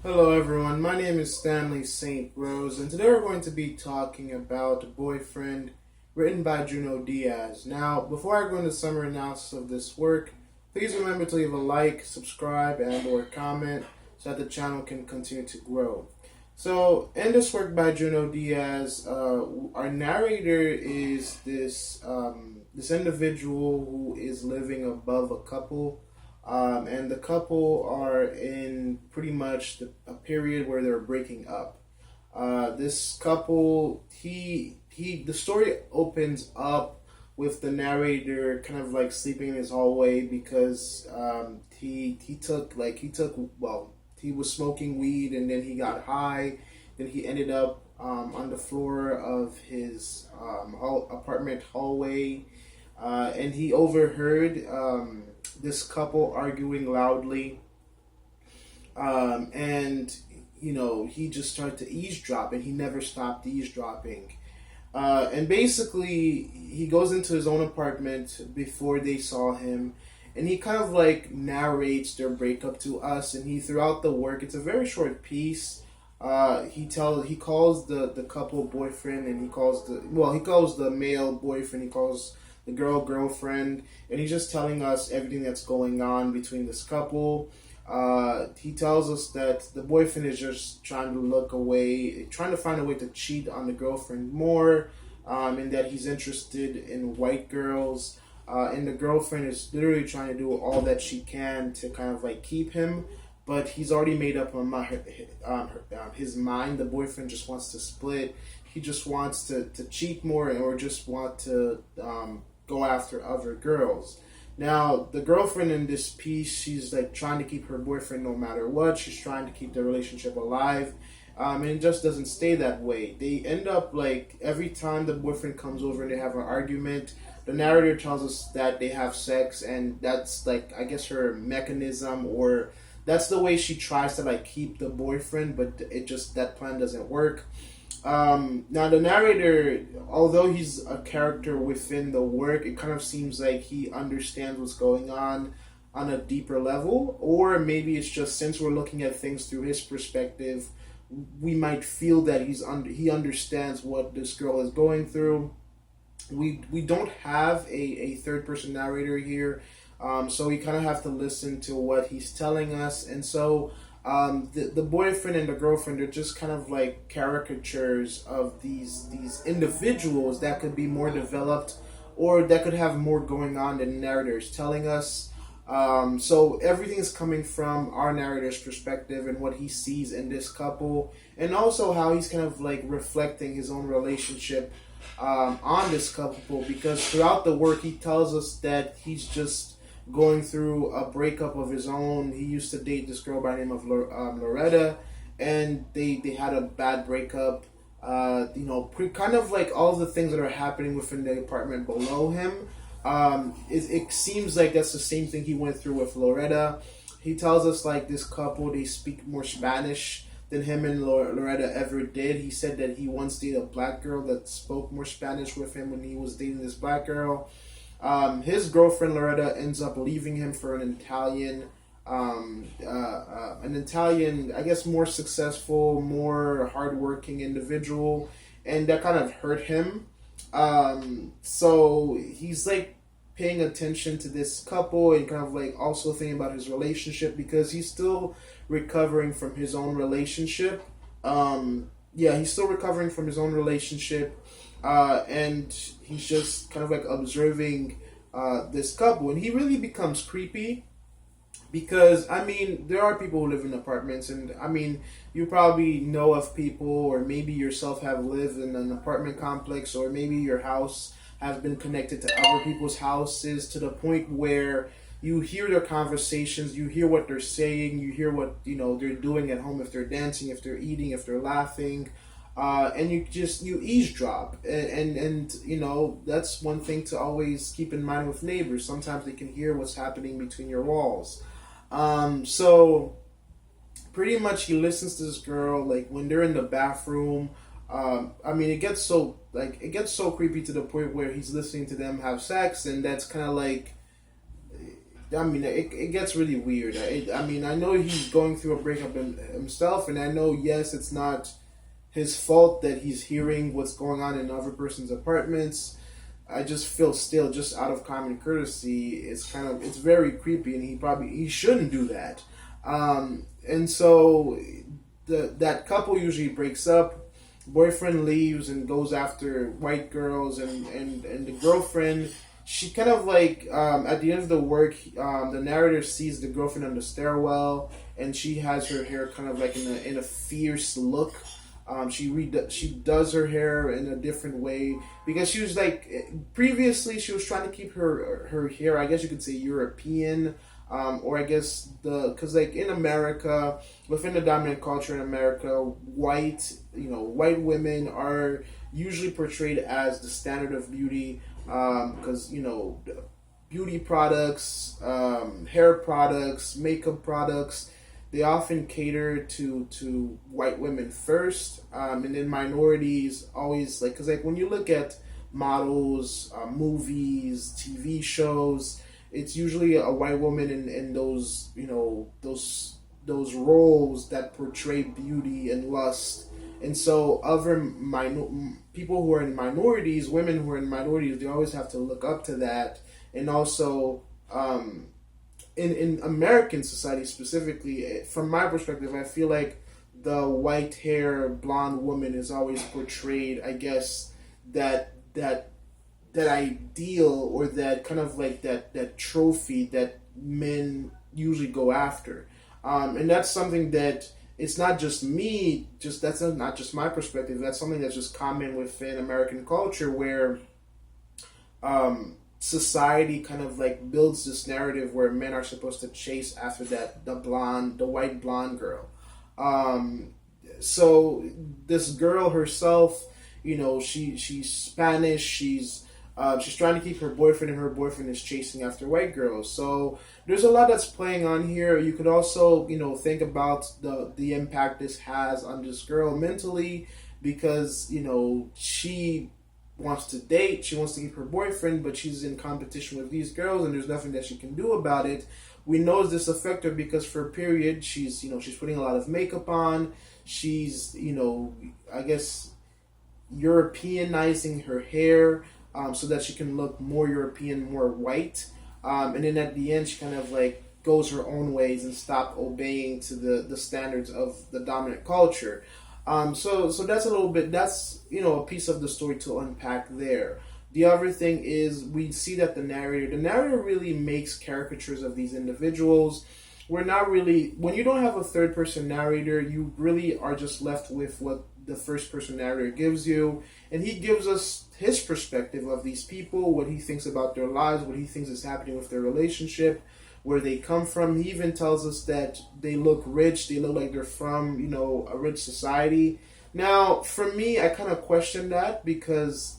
Hello, everyone. My name is Stanley St. Rose, and today we're going to be talking about Boyfriend, written by Junot Diaz. Now, before I go into summary analysis of this work, please remember to leave a like, subscribe, and/or comment so that the channel can continue to grow. So, in this work by Junot Diaz, our narrator is this individual who is living above a couple, and the couple are in pretty much a period where they're breaking up. This couple, the story opens up with the narrator kind of like sleeping in his hallway because he was smoking weed and then he got high. Then he ended up on the floor of his apartment hallway, and he overheard this couple arguing loudly, and he just started to eavesdrop, and he never stopped eavesdropping. And basically, he goes into his own apartment before they saw him, and he kind of like narrates their breakup to us. And he throughout the work, it's a very short piece. He calls the couple boyfriend, and he calls the male boyfriend. He calls the girlfriend, and he's just telling us everything that's going on between this couple. He tells us that the boyfriend is just trying to look away, trying to find a way to cheat on the girlfriend more, and that he's interested in white girls. And the girlfriend is literally trying to do all that she can to kind of like keep him, but he's already made up his mind. The boyfriend just wants to split. He just wants to cheat more, or just want to go after other girls. Now, the girlfriend in this piece, she's like trying to keep her boyfriend no matter what. She's trying to keep the relationship alive. And it just doesn't stay that way. They end up like every time the boyfriend comes over and they have an argument, the narrator tells us that they have sex, and that's like, I guess, her mechanism, or that's the way she tries to like keep the boyfriend, but that plan doesn't work. Now, the narrator, although he's a character within the work, it kind of seems like he understands what's going on a deeper level, or maybe it's just since we're looking at things through his perspective, we might feel that he understands what this girl is going through. We don't have a third person narrator here, so we kind of have to listen to what he's telling us, and so the boyfriend and the girlfriend are just kind of like caricatures of these individuals that could be more developed, or that could have more going on than the narrator is telling us. So everything is coming from our narrator's perspective and what he sees in this couple, and also how he's kind of like reflecting his own relationship on this couple, because throughout the work he tells us that he's just going through a breakup of his own. He used to date this girl by the name of Loretta, and they had a bad breakup. Kind of like all the things that are happening within the apartment below him. It seems like that's the same thing he went through with Loretta. He tells us like this couple, they speak more Spanish than him and Loretta ever did. He said that he once dated a black girl that spoke more Spanish with him when he was dating this black girl. His girlfriend Loretta ends up leaving him for an Italian, I guess, more successful, more hardworking individual, and that kind of hurt him. So he's like paying attention to this couple and kind of like also thinking about his relationship, because he's still recovering from his own relationship. He's still recovering from his own relationship, and he's just kind of like observing this couple, and he really becomes creepy because, I mean, there are people who live in apartments, and I mean, you probably know of people, or maybe yourself have lived in an apartment complex, or maybe your house has been connected to other people's houses to the point where you hear their conversations, you hear what they're saying, you hear what they're doing at home, if they're dancing, if they're eating, if they're laughing, and you eavesdrop, and that's one thing to always keep in mind with neighbors. Sometimes they can hear what's happening between your walls. So pretty much he listens to this girl like when they're in the bathroom. I mean, it gets so creepy to the point where he's listening to them have sex, and that's kind of like, I mean, it gets really weird. I mean, I know he's going through a breakup himself, and I know, yes, it's not his fault that he's hearing what's going on in other person's apartments. I just feel still, just out of common courtesy, it's very creepy, and he shouldn't do that. And so that couple usually breaks up. Boyfriend leaves and goes after white girls, and the girlfriend, she kind of like, at the end of the work, the narrator sees the girlfriend on the stairwell, and she has her hair kind of like in a fierce look. She does her hair in a different way, because she was like, previously she was trying to keep her hair, I guess you could say, European, or I guess because like in America, within the dominant culture in America, white women are usually portrayed as the standard of beauty, because beauty products, hair products, makeup products, they often cater to white women first, and then minorities always, like, because like when you look at models, movies, TV shows, it's usually a white woman in those those roles that portray beauty and lust. And so people who are in minorities, women who are in minorities, they always have to look up to that. And also, in American society specifically, from my perspective, I feel like the white hair blonde woman is always portrayed, I guess, that ideal, or that kind of like that trophy that men usually go after. And that's something that, it's not just me, that's not just my perspective, that's something that's just common within American culture, where society kind of like builds this narrative where men are supposed to chase after the white blonde girl. So this girl herself, she's Spanish, she's trying to keep her boyfriend, and her boyfriend is chasing after white girls. So there's a lot that's playing on here. You could also, think about the impact this has on this girl mentally, because, she wants to date, she wants to keep her boyfriend, but she's in competition with these girls, and there's nothing that she can do about it. We know this affect her because for a period, she's putting a lot of makeup on. She's, I guess, Europeanizing her hair, so that she can look more European, more white. And then at the end, she kind of like goes her own ways and stop obeying to the standards of the dominant culture. So that's a little bit, that's, a piece of the story to unpack there. The other thing is, we see that the narrator really makes caricatures of these individuals. We're not really, when you don't have a third person narrator, you really are just left with what the first person narrator gives you. And he gives us his perspective of these people, what he thinks about their lives, what he thinks is happening with their relationship, where they come from. He even tells us that they look rich, they look like they're from, a rich society. Now, for me, I kind of question that, because,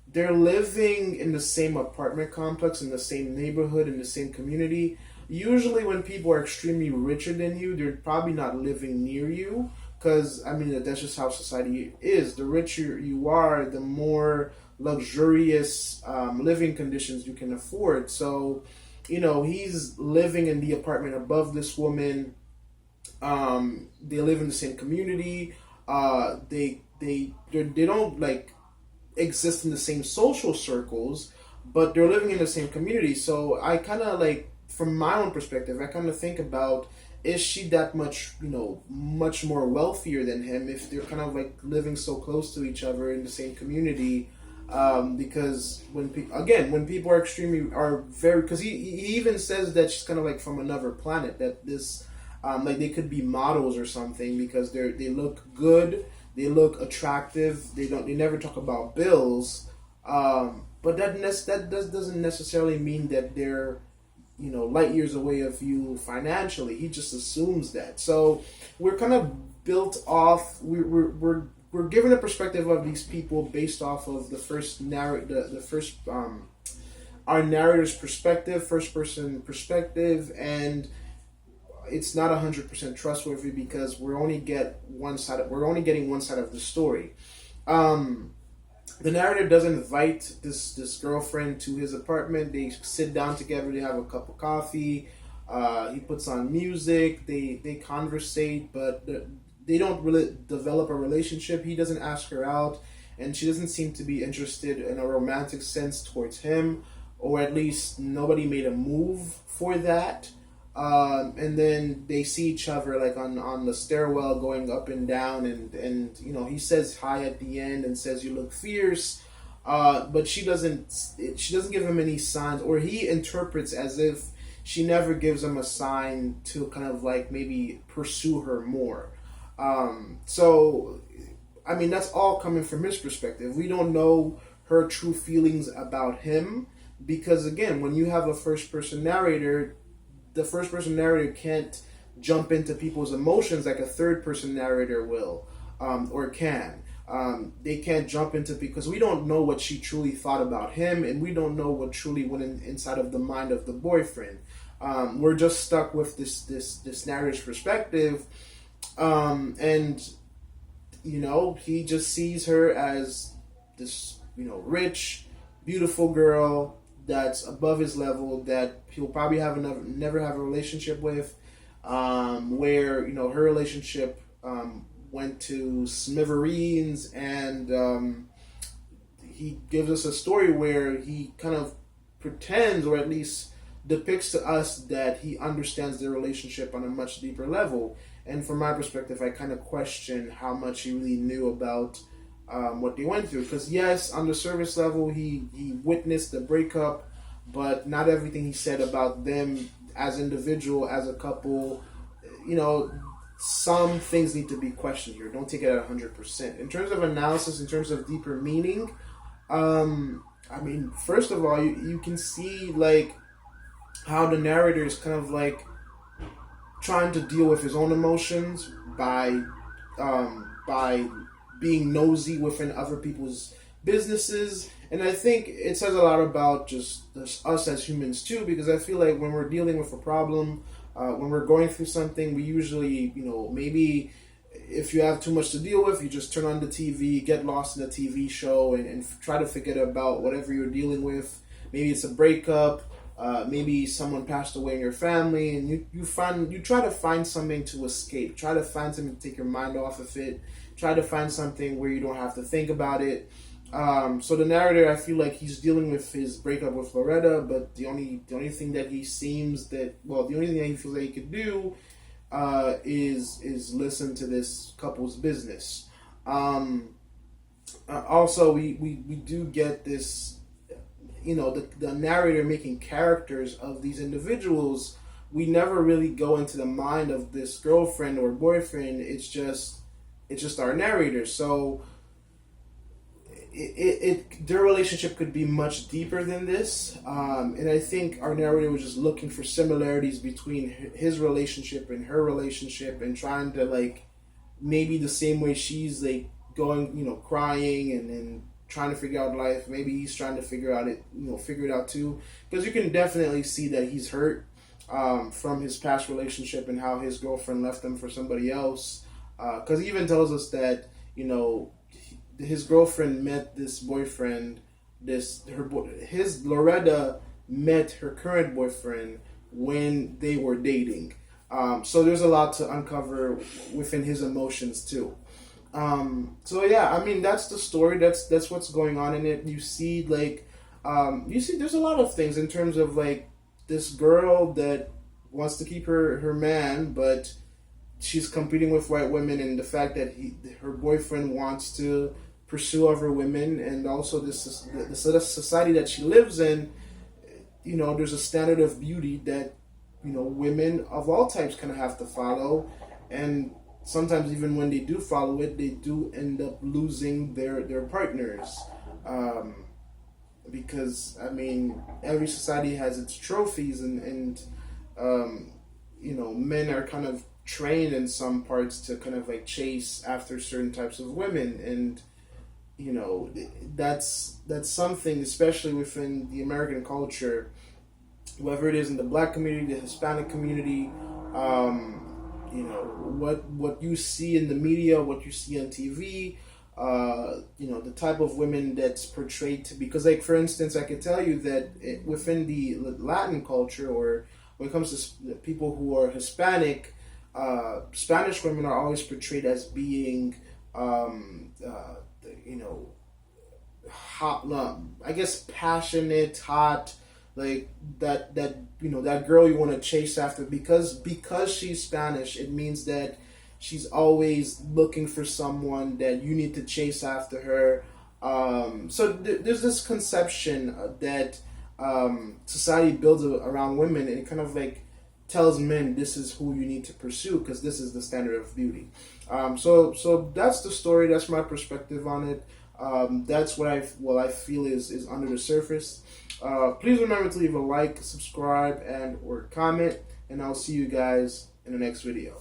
they're living in the same apartment complex, in the same neighborhood, in the same community. Usually when people are extremely richer than you, they're probably not living near you, because, that's just how society is. The richer you are, the more luxurious living conditions you can afford. So, he's living in the apartment above this woman. They live in the same community. They don't like exist in the same social circles, but they're living in the same community. So I kind of like, from my own perspective, I kind of think about, is she that much, much more wealthier than him if they're kind of like living so close to each other in the same community? Because when people are very, because he even says that she's kind of like from another planet, that this, like they could be models or something, because they look good, they look attractive, they never talk about bills, but that doesn't necessarily mean that they're, light years away of you financially. He just assumes that. So we're kind of built off. We're given a perspective of these people based off of the first our narrator's perspective, first person perspective, and it's not 100% trustworthy, because we're only getting one side of the story. The narrator doesn't invite this girlfriend to his apartment. They sit down together. They have a cup of coffee. He puts on music. They conversate, but they don't really develop a relationship. He doesn't ask her out, and she doesn't seem to be interested in a romantic sense towards him, or at least nobody made a move for that. And then they see each other like on the stairwell going up and down, and he says hi at the end and says you look fierce, but she doesn't give him any signs, or he interprets as if she never gives him a sign to kind of like maybe pursue her more. So I mean that's all coming from his perspective. We don't know her true feelings about him because again, when you have a first person narrator, the first person narrator can't jump into people's emotions like a third person narrator will, or can. They can't jump into, because we don't know what she truly thought about him, and we don't know what truly went inside of the mind of the boyfriend. We're just stuck with this narrator's perspective, and he just sees her as this rich, beautiful girl that's above his level, that he'll probably never have a relationship with, where her relationship went to smithereens, and he gives us a story where he kind of pretends, or at least depicts to us, that he understands their relationship on a much deeper level. And from my perspective, I kind of question how much he really knew about what they went through. Because yes, on the surface level, he witnessed the breakup, but not everything he said about them as individual, as a couple, some things need to be questioned here. Don't take it at 100%. In terms of analysis, in terms of deeper meaning, I mean, first of all, you can see like how the narrator is kind of like trying to deal with his own emotions by being nosy within other people's businesses. And I think it says a lot about just us as humans too, because I feel like when we're dealing with a problem, when we're going through something, we usually, maybe if you have too much to deal with, you just turn on the TV, get lost in the TV show, and try to forget about whatever you're dealing with. Maybe it's a breakup, maybe someone passed away in your family, and you try to find something to escape, try to find something to take your mind off of it, try to find something where you don't have to think about it. So the narrator, I feel like he's dealing with his breakup with Loretta, but the only thing that he seems that, well, the only thing that he feels like he could do is listen to this couple's business. Also, we do get this, the narrator making characters of these individuals. We never really go into the mind of this girlfriend or boyfriend. It's just our narrator. So their relationship could be much deeper than this, and I think our narrator was just looking for similarities between his relationship and her relationship, and trying to like maybe the same way she's like going, crying and trying to figure out life. Maybe he's trying to figure it out too, because you can definitely see that he's hurt from his past relationship and how his girlfriend left him for somebody else. Because he even tells us that his girlfriend met this boyfriend. His Loretta met her current boyfriend when they were dating. So there's a lot to uncover within his emotions too. So yeah, I mean that's the story. That's what's going on in it. You see there's a lot of things in terms of like this girl that wants to keep her man, but she's competing with white women, and the fact that her boyfriend wants to pursue other women, and also the society that she lives in, there's a standard of beauty that women of all types kind of have to follow, and sometimes even when they do follow it, they do end up losing their partners, because I mean every society has its trophies, and men are kind of trained in some parts to kind of like chase after certain types of women, and that's something, especially within the American culture, whether it is in the Black community, the Hispanic community, what you see in the media, what you see on TV, the type of women that's portrayed to be. Because, like, for instance, I could tell you that within the Latin culture, or when it comes to people who are Hispanic, Spanish women are always portrayed as being, you know, hot, I guess passionate, hot, like that girl you want to chase after, because she's Spanish. It means that she's always looking for someone that you need to chase after her. So there's this conception that society builds around women, and it kind of like tells men this is who you need to pursue because this is the standard of beauty. So that's the story. That's my perspective on it. That's what I feel is under the surface. Please remember to leave a like, subscribe, and or comment, and I'll see you guys in the next video.